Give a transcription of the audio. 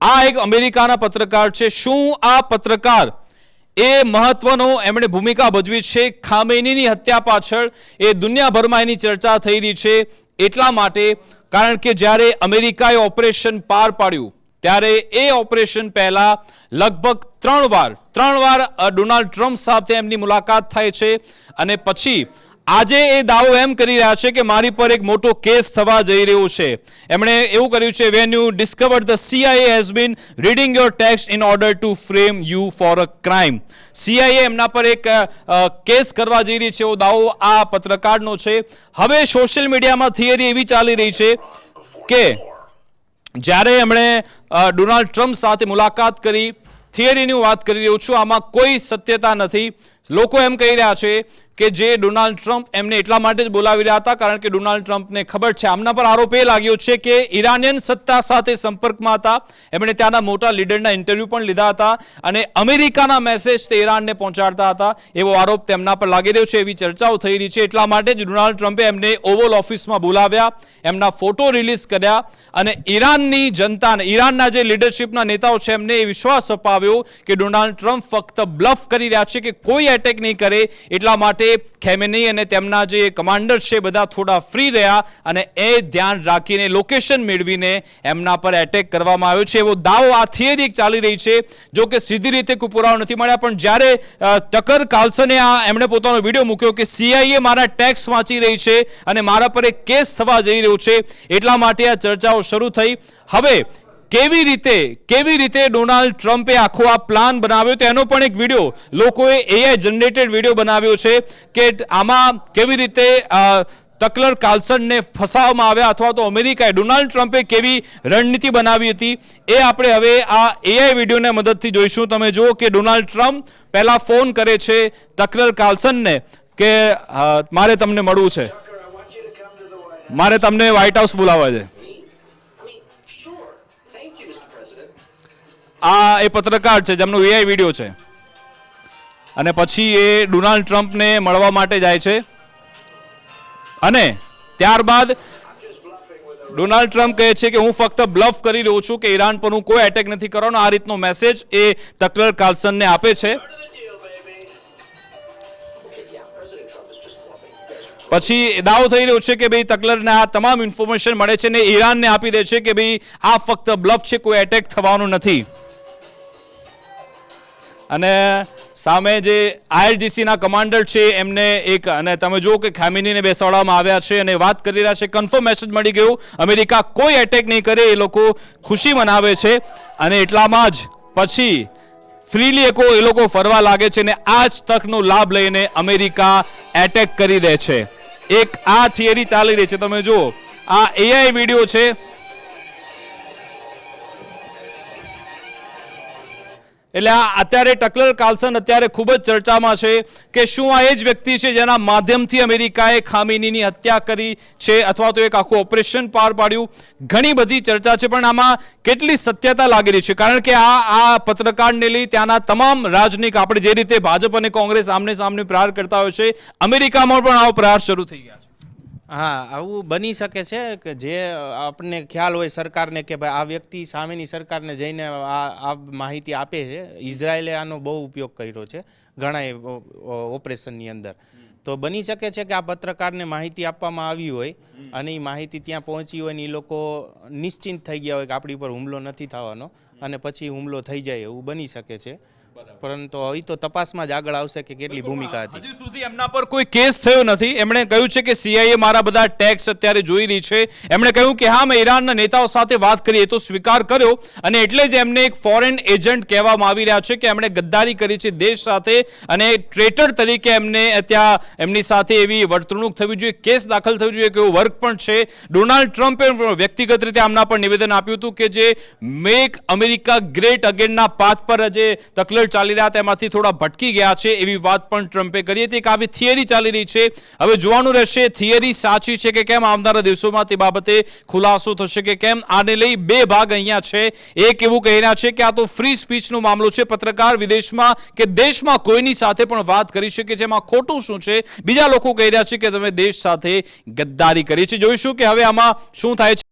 આ એક અમેરિકાના પત્રકાર છે। શું આ પત્રકાર એ મહત્વનો એમણે ભૂમિકા ભજવી છે ખામેનીની હત્યા પાછળ? એ દુનિયાભરમાં એની ચર્ચા થઈ રહી છે એટલા માટે કારણ કે જ્યારે અમેરિકાએ ઓપરેશન પાર પાડ્યું ત્યારે એ ઓપરેશન પહેલા લગભગ ત્રણ વાર ડોનાલ્ડ ટ્રમ્પ સાથે એમની મુલાકાત થાય છે અને પછી આજે એ દાવો એમ કરી રહ્યા છે કે મારી પર એક મોટો કેસ થવા જઈ રહ્યો છે। એમણે એવું કર્યું છે, when you discovered the CIA has been reading your text in order to frame you for a crime। CIA એમના પર એક કેસ કરવા જઈ રહી છે એવો દાવો આ પત્રકારનો છે। હવે સોશિયલ મીડિયામાં થિયરી એવી ચાલી રહી છે કે જ્યારે એમણે ડોનાલ્ડ ટ્રમ્પ સાથે મુલાકાત કરી, થિયરીની વાત કરી રહ્યો છું, આમાં કોઈ સત્યતા નથી। લોકો એમ કહી રહ્યા છે કે જે ડોનાલ્ડ ટ્રમ્પ એમને એટલા માટે જ બોલાવી રહ્યા હતા કારણ કે ડોનાલ્ડ ટ્રમ્પને ખબર છે, આમના પર આરોપ એ લાગ્યો છે કે ઈરાનિયન સત્તા સાથે સંપર્કમાં હતા, એમણે ત્યાંના મોટા લીડરના ઇન્ટરવ્યૂ પણ લીધા હતા અને અમેરિકાના મેસેજ તે ઈરાનને પહોંચાડતા હતા એવો આરોપ તેમના પર લાગી રહ્યો છે, એવી ચર્ચાઓ થઈ રહી છે। એટલા માટે જ ડોનાલ્ડ ટ્રમ્પે એમને ઓવલ ઓફિસમાં બોલાવ્યા, એમના ફોટો રિલીઝ કર્યા અને ઈરાનની જનતાને, ઈરાનના જે લીડરશિપના નેતાઓ છે એમને એ વિશ્વાસ અપાવ્યો કે ડોનાલ્ડ ટ્રમ્પ ફક્ત બ્લફ કરી રહ્યા છે કે કોઈ એટેક નહીં કરે, એટલા માટે ખેમેની અને તેમના જે કમાન્ડર છે બધા થોડા ફ્રી રહ્યા અને એ ધ્યાન રાખીને લોકેશન મેળવીને એમના પર એટેક કરવામાં આવ્યો છે એવો દાવો, આ થિયરી ચાલી રહી છે। જો કે સીધી રીતે કોઈ પુરાવા નથી મળ્યા, પણ જ્યારે ટકર કાર્લસને એમણે પોતાનો વિડીયો મૂક્યો કે CIA મારા ટેક્સ્ટ વાંચી રહી છે અને મારા પર એક કેસ થવા જઈ રહ્યો છે, એટલા માટે આ ચર્ચાઓ શરૂ થઈ। હવે કેવી રીતે ડોનાલ્ડ ટ્રમ્પે આખો આ પ્લાન બનાવ્યો તેનો પણ એક વિડીયો લોકોએ AI જનરેટેડ વિડીયો બનાવ્યો છે કે આમાં કેવી રીતે ટકર કાર્લસનને ફસાવવામાં આવ્યા અથવા તો અમેરિકાએ, ડોનાલ્ડ ટ્રમ્પે કેવી રણનીતિ બનાવી હતી એ આપણે હવે આ AI વિડીયોની મદદથી જોઈશું। તમે જુઓ કે ડોનાલ્ડ ટ્રમ્પ પહેલા ફોન કરે છે ટકર કાર્લસનને કે મારે તમને મળવું છે, મારે તમને વ્હાઇટ હાઉસ બોલાવવા છે। આ એ પત્રકાર છે જેમનો AI વિડીયો છે અને પછી એ ડોનાલ્ડ ટ્રમ્પને મળવા માટે જાય છે અને ત્યારબાદ ડોનાલ્ડ ટ્રમ્પ કહે છે કે હું ફક્ત બ્લફ કરી રહ્યો છું કે ઈરાન પર હું કોઈ એટેક નથી કરવાનો, આ રીતનો મેસેજ એ ટકર કાર્લસનને આપે છે। પછી દાવો થઈ રહ્યો છે કે ભાઈ ટકરને આ તમામ ઇન્ફોર્મેશન મળે છે ને ઈરાનને આપી દે છે કે ભાઈ આ ફક્ત બ્લફ છે, કોઈ એટેક થવાનું નથી। અને સામે જે IRGC ના કમાન્ડર છે એમને એક, અને તમે જુઓ કે ખામેનીને બેસાડવામાં આવ્યા છે અને વાત કરી રહ્યા છે, કન્ફર્મ મેસેજ મળી ગયો, અમેરિકા કોઈ એટેક નહીં કરે, એ લોકો ખુશી મનાવે છે અને એટલામાં જ પછી ફ્રીલી એ લોકો ફરવા લાગે છે અને આ જ તકનો લાભ લઈને અમેરિકા એટેક કરી દે છે। એક આ થિયરી ચાલી રહી છે, તમે જુઓ આ AI વિડીયો છે। એટલે અત્યારે ટકર કાર્લસન અત્યારે ખૂબ જ ચર્ચામાં છે કે શું આ એ જ વ્યક્તિ છે જેના માધ્યમથી અમેરિકાએ ખામેનીની હત્યા કરી છે અથવા તો એક આખું ઓપરેશન પાર પાડ્યું? ઘણી બધી ચર્ચા છે, પણ આમાં કેટલી સત્યતા લાગી રહી છે? કારણ કે આ પત્રકારને લઈ ત્યાંના તમામ રાજનીતિક, આપણે જે રીતે ભાજપ અને કોંગ્રેસ આમને સામને પ્રહાર કરતા હોય છે, અમેરિકામાં પણ આવો પ્રહાર શરૂ થઈ ગયા છે। હા, આવું બની શકે છે કે જે આપણને ખ્યાલ હોય સરકારને કે ભાઈ આ વ્યક્તિ સામેની સરકારને જઈને આ માહિતી આપે છે। ઇઝરાયેલે આનો બહુ ઉપયોગ કર્યો છે ઘણા ઓપરેશનની અંદર, તો બની શકે છે કે આ પત્રકારને માહિતી આપવામાં આવી હોય અને એ માહિતી ત્યાં પહોંચી હોય ને એ લોકો નિશ્ચિંત થઈ ગયા હોય કે આપણી પર હુમલો નથી થવાનો અને પછી હુમલો થઈ જાય, એવું બની શકે છે। પરંતુ એ તો તપાસમાં જ આગળ આવશે કે કેટલી ભૂમિકા હતી। હજી સુધી એમના પર કોઈ કેસ થયો નથી। એમણે કહ્યું છે કે CIA મારા બધા ટેક્સ અત્યારે જોઈ રહી છે। એમણે કહ્યું કે હા, મેં ઈરાનના નેતાઓ સાથે વાત કરી, એ તો સ્વીકાર કર્યો અને એટલે જ એમને એક ફોરેન એજન્ટ કહેવામાં આવી રહ્યા છે કે એમણે ગદ્દારી કરી છે દેશ સાથે અને ટ્રેટર તરીકે એમને ત્યાં એમની સાથે એવી વર્તણૂક થવી જોઈએ, કેસ દાખલ થવી જોઈએ, કેવો વર્ક પણ છે। ડોનાલ્ડ ટ્રમ્પે વ્યક્તિગત રીતે આમના પર નિવેદન આપ્યું હતું કે જે મેક અમેરિકા ગ્રેટ અગેનના પાથ પર જે ટકર ચાલી રહ્યા તેમાંથી થોડા ભટકી ગયા છે એવી વાત પણ ટ્રમ્પે કરી હતી। એક આવી થિયરી ચાલી રહી છે, હવે જોવાનું રહેશે થિયરી સાચી છે કે કેમ, આવનારા દિવસોમાં તે બાબતે ખુલાસો થશે કે કેમ। આને લઈ બે ભાગ અહીંયા છે। એક એવું કહી રહ્યા છે કે આ તો ફ્રી સ્પીચનો મામલો છે, પત્રકાર વિદેશમાં કે દેશમાં કોઈની સાથે પણ વાત કરી શકે, જેમાં ખોટું શું છે? બીજા લોકો કહી રહ્યા છે કે તમે દેશ સાથે ગદ્દારી કરી છે। જોઈશું કે હવે આમાં શું થાય છે।